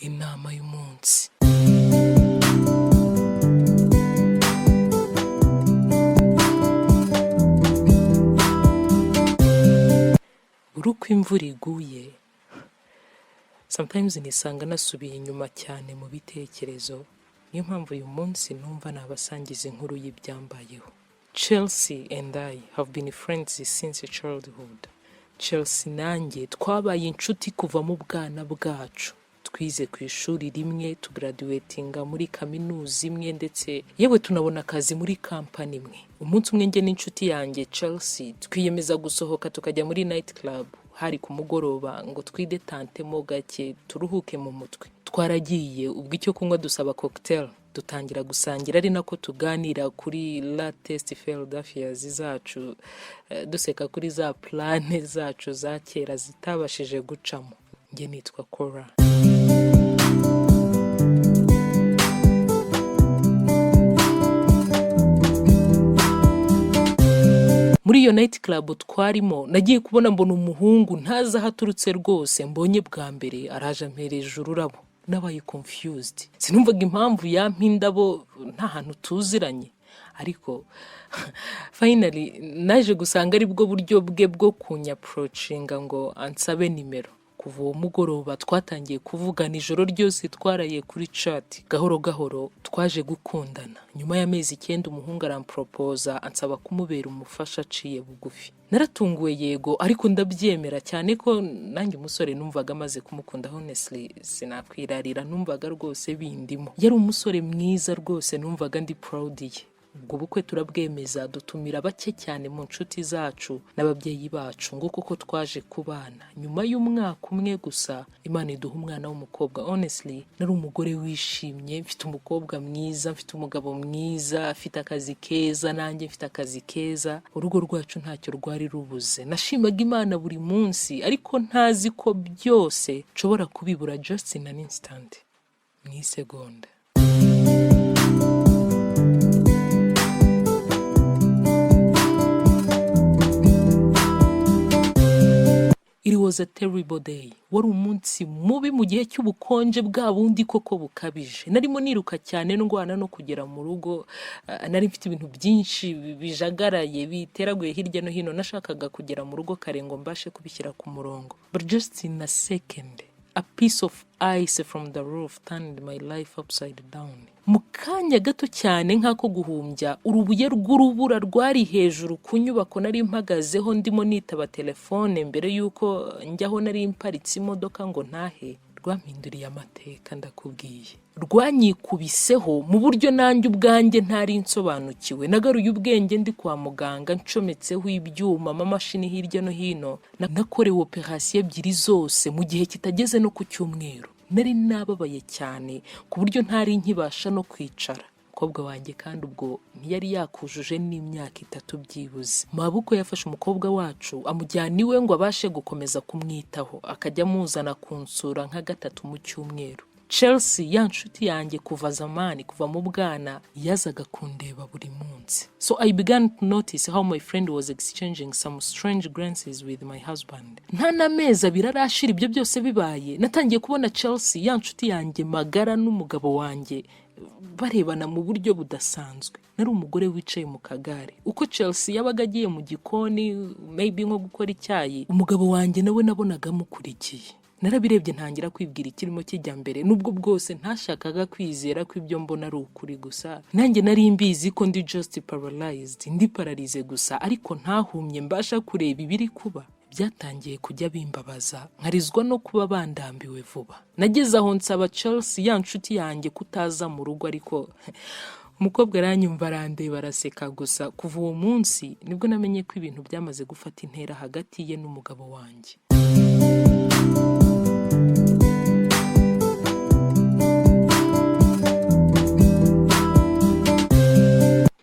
Inama y'umunsi. Buri uko imvura iguye, sometimes nisanga nasubiye inyuma cyane mu bitekerezo. Niyo mpamvu uyu munsi numva nabasangiza inkuru y'ibyambayeho. Chelsea and I have been friends since childhood. Chelsea nanjye twabaye inshuti kuva mu bwana bwacu. Twize ku ishuri rimwe, tugraduatinga muri kaminuza imwe, ndetse yewe tunabona akazi muri kampani imwe. Umunsi umwe njye n'inshuti yanjye Chelsea twiyemeza gusohoka tukajya muri night club. Hari ku mugoroba ngo twidetantemo gake turuhuke mu mutwe. Twaragiye, ubwo icyo kunywa dusaba cocktail, dutangira gusangira, ari nako tuganira kuri latest failed affairs zacu, duseka kuri za plane zacu za kera zitabashije gucamo. Njye nitwa Cora. Muri iyo night club twarimo, nagiye kubona mbona umuhungu ntaza haturutse rwose, mbonye bwa mbere araje ampereje ururabo. Nabaye confused, sinumvaga impamvu yampa indabo nta hantu tuziranye. Ariko finally naje gusanga ari bwo buryo bwe bwo kunyapproachinga ngo ansabe nimero. Kuva uwo mugoroba twatangiye kuvugana ijoro ryose, twaraye kuri chat. Gahoro gahoro twaje gukundana. Nyuma y'amezi 9 umuhungu aramproposa ansaba kumubera umufasha aciye bugufi. Naratunguwe yego, ariko ndabyemera cyane ko nanjye umusore numvaga amaze kumukunda. Honestly sinakwirarira, numvaga rwose bindimo. Yari umusore mwiza rwose, numvaga ndi proud ye. Ubwo bukwe turabwemeza, dutumira bake cyane mu nshuti zacu n'ababyeyi bacu, ngo koko twaje kubana. Nyuma y'umwaka umwe gusa Imana iduha umwana w'umukobwa. Honestly nari umugore wishimye, mfite umukobwa mwiza, mfite umugabo mwiza, afite akazi keza, nanjye mfite akazi keza. Urugo rwacu ntacyo rwari rubuze. Nashimaga Imana buri munsi, ariko ntazi ko byose nshobora kubibura just in an instant, mu isegonda. It was a terrible day. Wari umunsi mubi mu gihe cy'ubukonje bwa bundi koko bukabije. Narimo niruka cyane ndwana no kugera mu rugo. Nari mfite ibintu byinshi bijagaraye biteraguye hirya no hino. Nashakaga kugera mu rugo kare ngo mbashe kubishyira ku murongo. But just in a second, a piece of ice from the roof turned my life upside down. Mu kanya gato cyane nk'ako guhumbya, urubuye rw'urubura rwari hejuru ku nyubako nari mpagazeho ndimo nitaba telefone mbere yuko njyaho nari mparitse imodoka ngo ntahe. Rwampinduriye amateka, ndakubwiye. Rwanyikubiseho mu buryo nanjye ubwanjye ntari nsobanukiwe. Nagaruye ubwenge ndi kwa muganga, ncometseho ibyuma, amamashini hirya no hino. Nakorewe operation ebyiri zose mu gihe kitageze no ku cyumweru. Nari nababaye cyane ku buryo ntari nkibasha no kwicara. Umukobwa wanjye kandi ubwo ntiyari yakujuje n'imyaka 3 byibuze. Mabuko yafashe umukobwa wacu amujyana iwe ngo abashe gukomeza kumwitaho, akajya muzana kunsura nka 3 mu cyumweru. Chelsea yanshuti yanjye kuva zamani, kuva mu bwana, yazaga kundeba buri munsi. So I began to notice how my friend was exchanging some strange glances with my husband. Nta nameza birarashira ibyo byose bibaye, natangiye kubona Chelsea yanshuti yanjye magara n'umugabo wanjye barebana mu buryo budasanzwe. Nari umugore wicaye mu kagare. Uko Chelsea yabaga agiye mu gikoni, maybe nko gukora icyayi, umugabo wanjye nawe nabonaga mukurikiye. Narabirebye ntangira kwibwira ikirimo kijya mbere, nubwo bwose ntashakaga kwizera ko ibyo mbona ari ukuri gusa. Nanjye nari mbizi ko ndi just paralyzed, ndi paralize gusa, ariko ntahumye mbasha kureba ibiri kuba. Byatangiye kujya bimbabaza, nkarizwa no kuba bandambiwe vuba. Nageze aho nsaba Chelsea yanshuti yanjye kutaza mu rugo, ariko umukobwa aranyumva, arandeba, araseka gusa. Kuva uwo munsi nibwo namenye ko ibintu byamaze gufata intera hagati ye n'umugabo wanjye.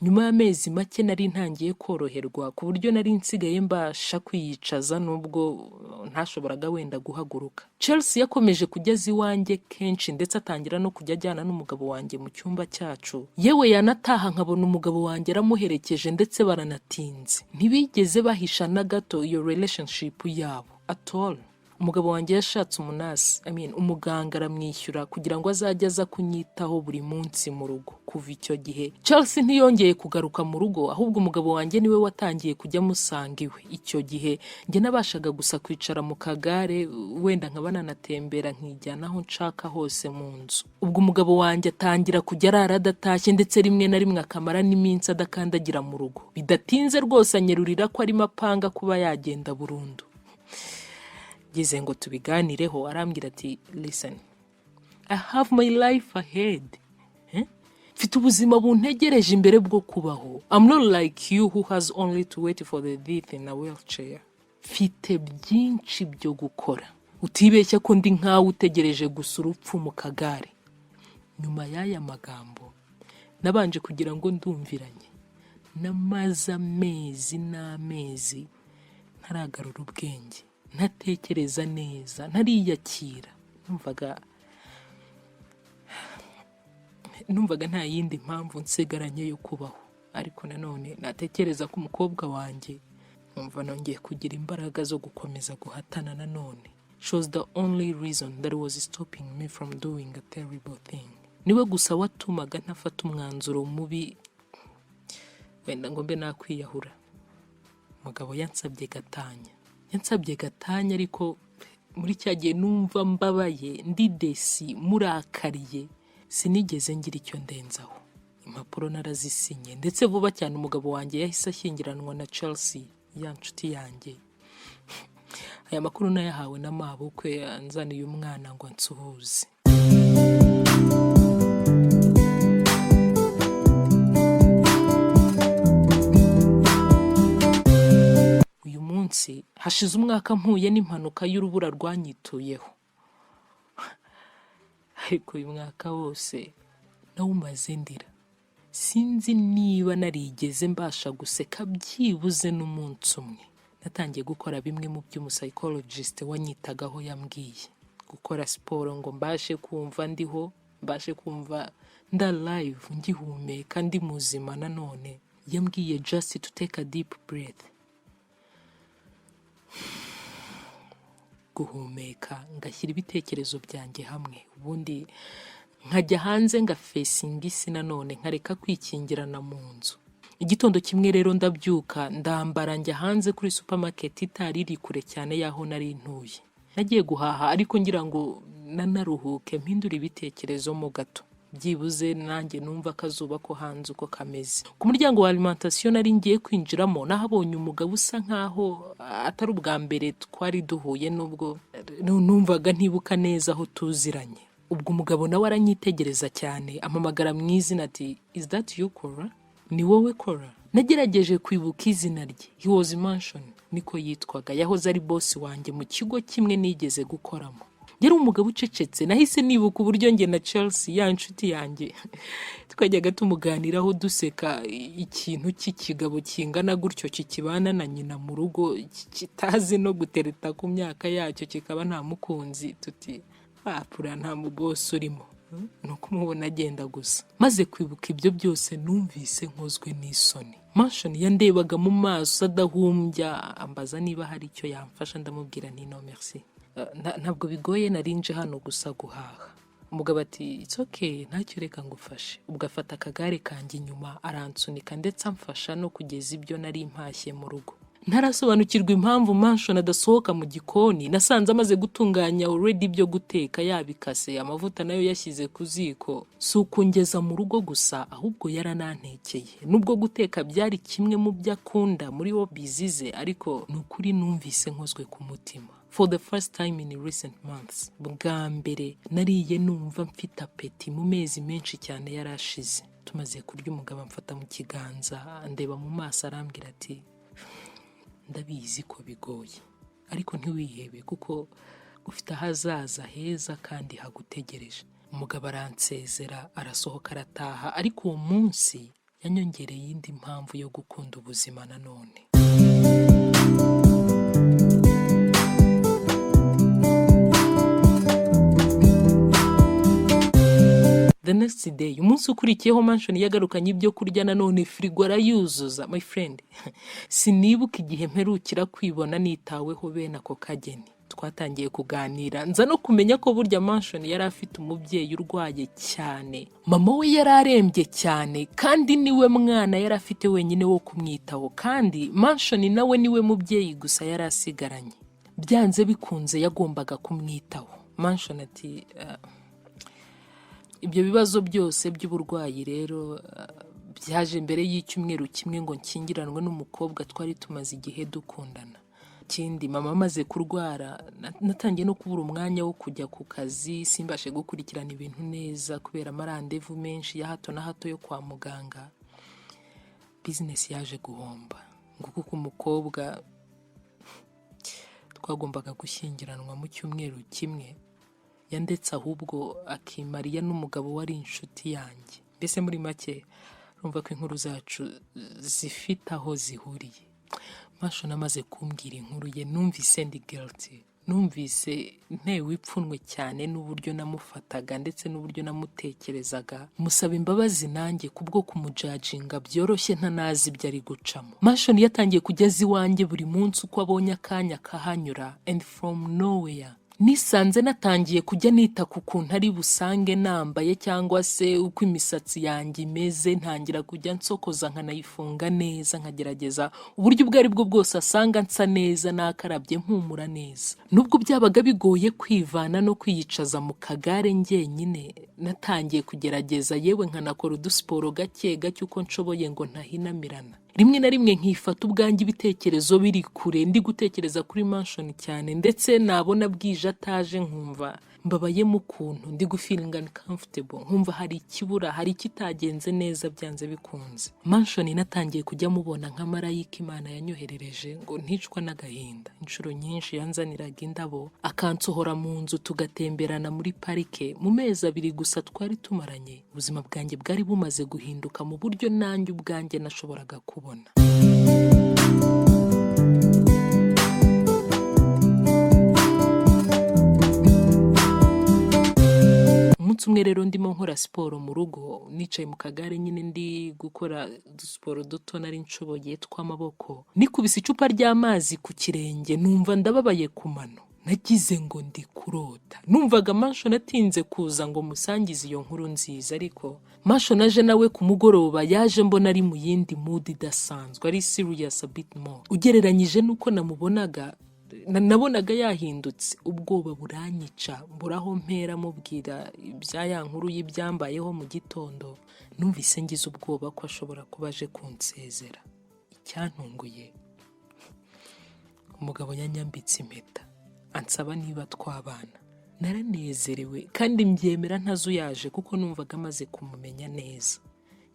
Nyuma y'amezi make nari ntangiye koroherwa ku buryo nari nsigaye mbasha kwiyicaza nubwo ntashoboraga wenda guhaguruka. Chelsea yakomeje kugeza iwanjye kenshi, ndetse atangira no kujya ajyana n'umugabo wanjye mu cyumba cyacu. Yewe yanataha nkabona umugabo wanjye aramuherekeje, ndetse baranatinze. Ntibigeze bahisha na gato iyo relationship yabo at all. umugabo wanjye yashatse umuganga aramwishyura kugira ngo azajye aza kunyitaho buri munsi mu rugo. Kuva icyo gihe Charles ntiyongeye kugaruka mu rugo, ahubwo umugabo wanjye niwe watangiye kujya amusanga iwe. Icyo gihe njye nabashaga gusa kwicara mu kagare, wenda nkaba nanatembera nkijyana aho nshaka hose mu nzu. Ubwo umugabo wanjye atangira kujya arara adatashye, ndetse rimwe na rimwe akamara n'iminsi adakandagira mu rugo. Bidatinze rwose anyerurira ko arimo apanga kuba yagenda burundu. Gize ngo tubiganireho, arambwira ati listen, I have my life ahead. Mfite ubuzima buntegereje imbere bwo kubaho. I'm not like you who has only to wait for the death in a wheelchair. Mfite byinshi byo gukora. Utibeshya ko ndi nkawe utegereje gusa urupfu mu kagare. Nyuma y'aya magambo nabanje kugira ngo ndumviranye. Namaze amezi n'amezi ntaragarura ubwenge, ntatekereza neza, ntariyakira. Numvaga nta yindi mpamvu nsigaranye yo kubaho. Ariko nanone natekereza ko umukobwa wanjye, numva nongeye kugira imbaraga zo gukomeza guhatana nanone. She was the only reason that was stopping me from doing a terrible thing. Niwe gusa watumaga ntafata umwanzuro mubi, wenda ngo mbe nakwiyahura. Umugabo yansabye gatanya, ariko muri cya gihe numva mbabaye, ndi desi, murakariye, sinigeze ngira icyo ndenzaho. Impapuro narazisinye, ndetse vuba cyane umugabo wanjye yahise ashyingiranwa na Chelsea, ya nshuti yanjye. Aya makuru nayahawe na mabukwe anzaniye umwana ngo ansuhuze. Uyu munsi hashize umwaka mpuye n'impanuka y'urubura rwanyituyeho. Ariko uyu mwaka wose nawumaze ndira. Sinzi niba narigeze mbasha guseka byibuze n'umunsi umwe. Natangiye gukora bimwe mu by'umusaykologist wanyitagaho yambwiye. Gukora siporo ngo mbashe kumva ndiho, mbashe kumva nda live, ngihumeka, ndi muzima nanone. Yambwiye just to take a deep breath. Guhumeka, ngashyira ibitekerezo byanjye hamwe, ubundi nkajya hanze ngafesinga isi nanone, nkareka kwikingirana mu nzu. Igitondo kimwe rero ndabyuka, ndambara njya hanze kuri supermarket itari iri kure cyane yaho nari ntuye. Nagiye guhaha, ariko ngira ngo nanaruhuke, mpindura ibitekerezo mo gato, byibuze nanjye numva akazuba ko hanze uko kameze. Ku muryango wa alimentation nari ngiye kwinjiramo, nahabonye umugabo usa nkaho atari ubwa mbere twari duhuye, nubwo numvaga ntibuka neza aho tuziranye. Ubwo umugabo nawe aranyitegereza cyane, amamagara mu izina ati is that you Cora? Ni wowe Cora? Nagerageje kwibuka izina rye. He was Mansion, niko yitwaga. Yahoze ari boss wanjye mu kigo kimwe nigeze gukoramo. Yari umugabo ucecetse. Nahise nibuka uburyo njye na Chelsea, ya nshuti yanjye, twajyaga tumuganiraho duseka, ikintu cy'ikigabo kingana gutyo kikibana na nyina mu rugo, kitazi no gutereta ku myaka yacyo, kikaba nta mukunzi, tuti apura nta mubosi urimo, nuko umubona agenda gusa. Maze kwibuka ibyo byose numvise nkozwe n'isoni. Mansion yandebaga mu maso adahumbya, ambaza niba hari icyo yamfasha. Ndamubwira nti no merci, ntabwo bigoye, narinje hano gusa guhaha. Umugabo ati it's okay, ntacyo, reka ngufashe. Ubwo afata akagare kanjye inyuma aransunika, ndetse amfasha no kugeza ibyo nari mpashye mu rugo. Ntarasobanukirwa impamvu Mansion adasohoka mu gikoni. Nasanze amaze gutunganya already ibyo guteka, yabikase, amavuta nayo yashyize ku ziko. Si ukungeza mu rugo gusa, ahubwo yaranantekeye. Nubwo guteka byari kimwe mu byo akunda muri hobbies ze, ariko nukuri numvise nkozwe ku mutima. For the first time in recent months, bwa mbere nariye numva mfite apeti mu mezi menshi cyane yarashize. Tumaze kurya, umugabo amfata mu kiganza, andeba mu maso, arambwira ati ndabizi ko bigoye, ariko ntiwihebe kuko ufite ahazaza heza kandi hagutegereje. Umugabo aransezera, arasohoka, arataha, ariko uwo munsi yanyongereye indi mpamvu yo gukunda ubuzima nanone. The next day, umunsi ukurikiyeho, Mansion yagarukanye ibyo kurya nanone, frigo arayuzuza. My friend, sinibuka igihe mperukira kwibona nitaweho bene ako kageni. twatangiye kuganira nza no kumenya ko burya Mansion yari afite umubyeyi urwaye cyane, mama we yari arembye cyane kandi niwe mwana yari afite wenyine wo kumwitaho, kandi Mansion nawe niwe mubyeyi gusa yari asigaranye. Byanze bikunze yagombaga kumwitaho. Mansion ati ibyo bibazo byose by'uburwayi rero byaje mbere y'icyumweru kimwe ngo nkingiranwe n'umukobwa twari tumaze igihe dukundana. Ikindi mama amaze kurwara natangiye no kubura umwanya wo kujya ku kazi, simbashe gukurikirana ibintu neza kubera amarandevu menshi ya hato na hato yo kwa muganga. Business yaje guhomba ngo kuko umukobwa twagombaga gushyingiranwa mu cyumweru kimwe yandetse ahubwo akimariya n'umugabo wari inshuti yanjye. Mbese muri make urumva ko inkuru zacu zifite aho zihuriye. Mansion amaze kumbwira inkuru ye numvise ndi guilty, numvise ntewe ipfunwe cyane n'uburyo namufataga ndetse n'uburyo namutekerezaga, musaba imbabazi nanjye kubwo kumujajinga byoroshye ntanazi ibyo ari gucamo. Mansion yatangiye kugeza iwanjye buri munsi uko abonye akanya kahanyura, and from nowhere nisanze natangiye kujya nita ku kuntu ari busange nambaye cyangwa se uko imisatsi yanjye imeze, ntangira kujya nsokoza nkanayifunga neza, nkagerageza uburyo ubwo ari bwo bwose asanga nsa neza nakarabye mpumura neza. Nubwo byabaga bigoye kwivana no kwiyicaza mu kagare njyenyine, natangiye kugerageza yewe nkanakora udusiporo gake gake uko nshoboye ngo ntahinamirana. Rimwe na rimwe nkifata ubwanjye ibitekerezo biri kure, ndi gutekereza kuri Mansion cyane, ndetse nabona bwije ataje nkumva mbabaye mu kuntu ndi gufeeling uncomfortable, nkumva hari ikibura, hari ikitagenze neza byanze bikunze. Mansion natangiye kujya mubona nka marayika Imana yanyoherereje ngo nticwa n'agahinda. Inshuro nyinshi yanzaniraga indabo akansohora mu nzu tugatemberana muri parike. Mu mezi 2 gusa twari tumaranye, ubuzima bwanjye bwari bumaze guhinduka mu buryo nanjye ubwanjye nashoboraga kubona. Umunsi umwe rero ndimo nkora siporo mu rugo, nicaye mu kagare nyine ndi gukora udusiporo duto nari nshoboye tw'amaboko, nikubise icupa ry'amazi ku kirenge numva ndababaye ku mano. Nagize ngo ndi kurota. Numvaga Mansion atinze kuza ngo musangize iyo nkuru nziza, ariko Mansion aje nawe ku mugoroba yaje mbona ari mu yindi mood idasanzwe, ari serious a bit more ugereranyije nuko namubonaga. Nabonaga yahindutse, ubwoba buranyica, mburaho mpera mubwira ibya ya nkuru y'ibyambayeho mu gitondo. Numvise ngize ubwoba ko ashobora kuba aje kunsezera. Icyantunguye, umugabo yanyambitse impeta ansaba niba twabana. Naranezerewe kandi mbyemera ntazuyaje kuko numvaga amaze kumumenya neza.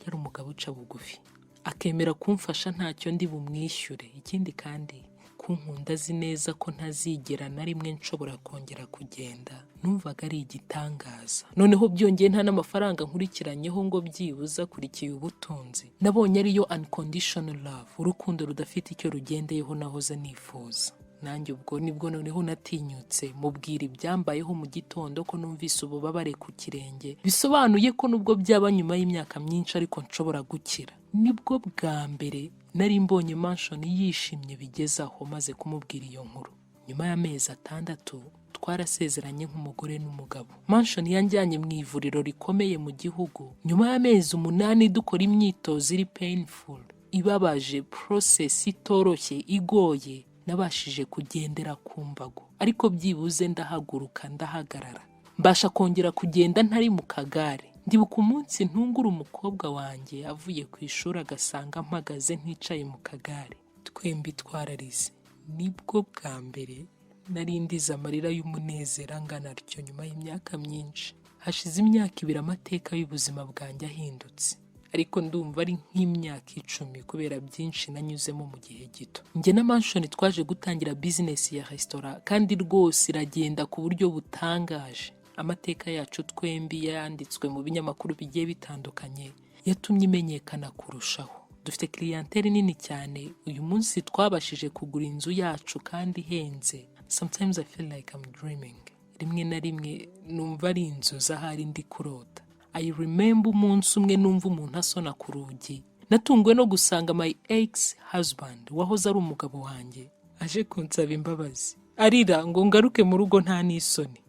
Yari umugabo uca bugufi, akemera kumfasha ntacyo ndi bumwishyure. Ikindi kandi kunkunda azi neza ko ntazigera na rimwe nshobora kongera kugenda. Numvaga ari igitangaza. Noneho byongeye nta n'amafaranga nkurikiranyeho ngo byibuza kurikiye ubutunzi. Nabonye ariyo unconditional love, urukundo rudafite icyo rugendeyeho nahoze nifuza. Nanjye ubwo nibwo noneho natinyutse mubwira ibyambayeho mu gitondo ko numvise ububabare ku kirenge, bisobanuye ko nubwo byaba nyuma y'imyaka myinshi ariko nshobora gukira. Nibwo bwa mbere nari mbonye Mansion yishimye bigezaho maze kumubwira iyo nkuru. Nyuma y'amezi 6 twarasezeranye nk'umugore n'umugabo. Mansion yanjyanye mu ivuriro rikomeye mu gihugu. Nyuma y'amezi 8 dukora imyitozo iri painful, ibabaje, process itoroshye, igoye, nabashije kugendera ku mbago, ariko byibuze ndahaguruka ndahagarara. Mbasha kongera kugenda ntari mu kagare. Ndibuka umunsi ntungura umukobwa wanjye avuye ku ishuri agasanga mpagaze nticaye mu kagare. Twembi twararize. Nibwo bwa mbere nari ndize amarira y'umunezero angana atyo nyuma y'imyaka myinshi. Hashize imyaka 2 amateka y'ubuzima bwanjye ahindutse, ariko ndumva ari nk'imyaka 10 kubera byinshi nanyuzemo mu gihe gito. Njye na Mansion twaje gutangira business ya restaurant kandi rwose iragenda ku buryo butangaje. Amateka yacu twembi yanditswe mu binyamakuru bigiye bitandukanye, yatumye imenyekana kurushaho. Dufite clientele nini cyane. Uyu munsi twabashije kugura inzu yacu kandi ihenze. Sometimes I feel like I'm dreaming. Rimwe na rimwe numva ari inzozi ahari ndi kurota. I remember umunsi umwe numva umuntu asona ku rugi. Natungwe no gusanga my ex husband wahoze ari umugabo wanjye aje kunsaba imbabazi. arira ngo ngaruke mu rugo nta n'isoni.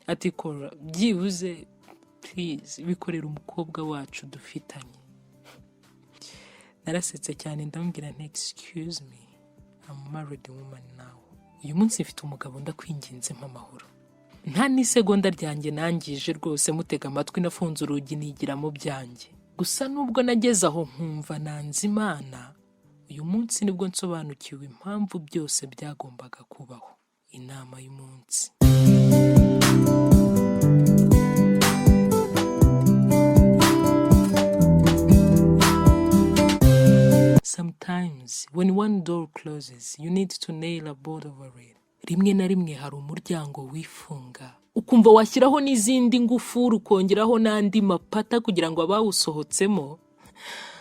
Ati Kora byibuze please bikorera umukobwa wacu dufitanye. Narasetse cyane ndamubwira nti excuse me, I'm married woman now. Uyu munsi mfite umugabo ndakwinginze mpa amahoro. Nta n'isegonda ryanjye nangije rwose mutega amatwi nafunze urugi nigira mu byanjye. Gusa nubwo nageze aho nkumva nanze Imana, uyu munsi nibwo nsobanukiwe impamvu byose byagombaga kubaho. Inama y'umunsi. Sometimes when one door closes, you need to nail a board over it. Rimwe na rimwe hari umuryango wifunga, ukumva washyiraho n'izindi ngufuri ukongeraho n'andi mapata kugira ngo abawusohotsemo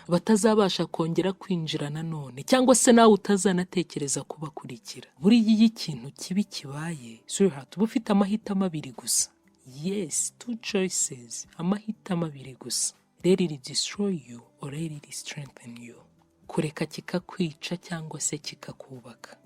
batazabasha kongera kwinjira nanone, cyangwa se nawe utazanatekereza kubakurikira. Buriya iyo ikintu kibi kibaye, sweetheart, uba ufite amahitamo abiri gusa. Yes, 2 choices, amahitamo abiri gusa. Let it destroy you or let it strengthen you. Kureka kikakwica cyangwa se kikakubaka.